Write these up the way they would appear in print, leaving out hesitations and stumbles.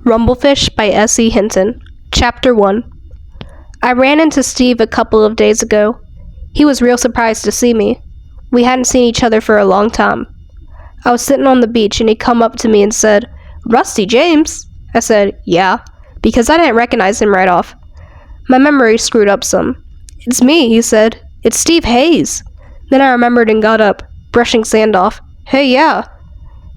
Rumblefish by S.E Hinton Chapter 1. I ran into Steve a couple of days ago. He was real surprised to see me. We hadn't seen each other for a long time. I was sitting on the beach and he come up to me and said, "Rusty James?" I said, "Yeah," because I didn't recognize him right off. My memory screwed up some. "It's me," he said. "It's Steve Hayes." Then I remembered and got up, brushing sand off. "Hey, yeah.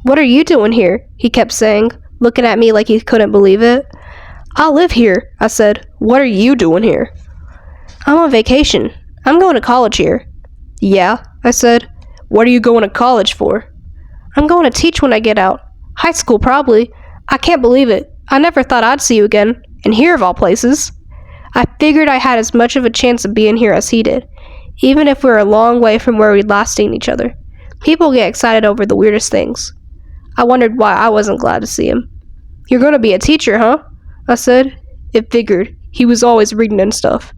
What are you doing here?" he kept saying, looking at me like he couldn't believe it. "I live here," I said. "What are you doing here?" "I'm on vacation. I'm going to college here." "Yeah," I said. "What are you going to college for?" "I'm going to teach when I get out. High school, probably. I can't believe it. I never thought I'd see you again. And here of all places." I figured I had as much of a chance of being here as he did, even if we were a long way from where we'd last seen each other. People get excited over the weirdest things. I wondered why I wasn't glad to see him. "You're going to be a teacher, huh?" I said. It figured. He was always reading and stuff.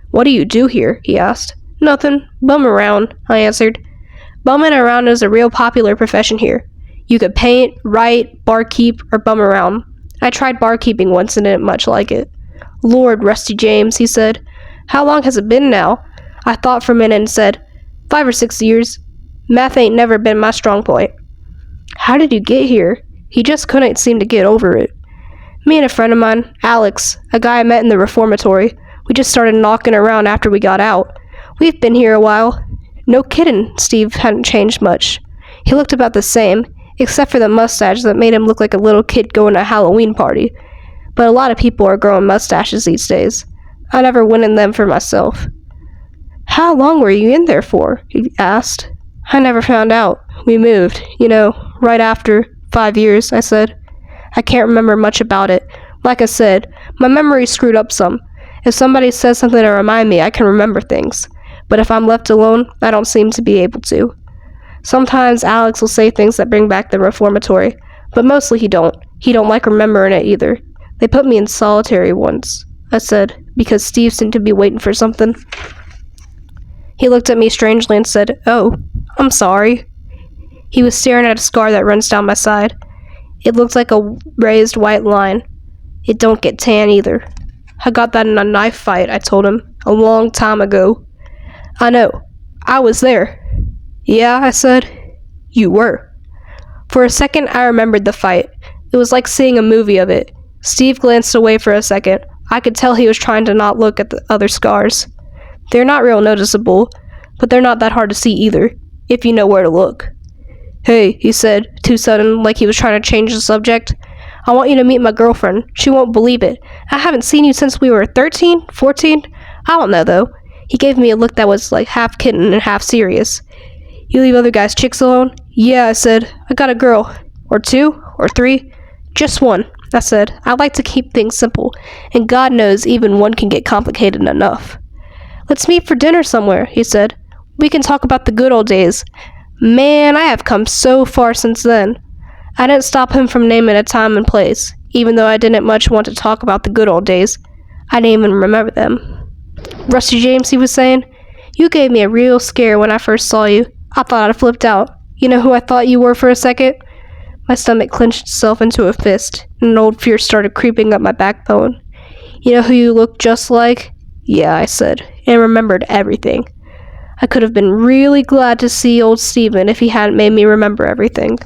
"What do you do here?" he asked. "Nothing. Bum around," I answered. Bumming around is a real popular profession here. You could paint, write, barkeep, or bum around. I tried barkeeping once and didn't much like it. "Lord, Rusty James," he said. "How long has it been now?" I thought for a minute and said, 5 or 6 years. Math ain't never been my strong point. "How did you get here?" He just couldn't seem to get over it. "Me and a friend of mine, Alex, a guy I met in the reformatory, we just started knocking around after we got out. We've been here a while." No kidding, Steve hadn't changed much. He looked about the same, except for the mustache that made him look like a little kid going to a Halloween party. But a lot of people are growing mustaches these days. I never went in them for myself. "How long were you in there for?" he asked. "I never found out. We moved, right after 5 years," I said. I can't remember much about it. Like I said, my memory screwed up some. If somebody says something to remind me, I can remember things. But if I'm left alone, I don't seem to be able to. Sometimes Alex will say things that bring back the reformatory, but mostly he don't. He don't like remembering it either. "They put me in solitary once," I said, because Steve seemed to be waiting for something. He looked at me strangely and said, "Oh, I'm sorry." He was staring at a scar that runs down my side. It looked like a raised white line. It don't get tan either. "I got that in a knife fight," I told him, "a long time ago." "I know. I was there." "Yeah," I said. "You were." For a second, I remembered the fight. It was like seeing a movie of it. Steve glanced away for a second. I could tell he was trying to not look at the other scars. They're not real noticeable, but they're not that hard to see either, if you know where to look. "Hey," he said, too sudden, like he was trying to change the subject. "I want you to meet my girlfriend. She won't believe it. I haven't seen you since we were 13, 14. I don't know, though." He gave me a look that was like half kitten and half serious. "You leave other guys' chicks alone?" "Yeah," I said. "I got a girl. Or 2, or 3. "Just 1, I said. "I like to keep things simple, and God knows even one can get complicated enough." "Let's meet for dinner somewhere," he said. "We can talk about the good old days. Man, I have come so far since then." I didn't stop him from naming a time and place, even though I didn't much want to talk about the good old days. I didn't even remember them. "Rusty James," he was saying, "you gave me a real scare when I first saw you. I thought I'd flipped out. You know who I thought you were for a second?" My stomach clenched itself into a fist, and an old fear started creeping up my backbone. "You know who you look just like?" "Yeah," I said, and remembered everything. I could have been really glad to see old Stephen if he hadn't made me remember everything.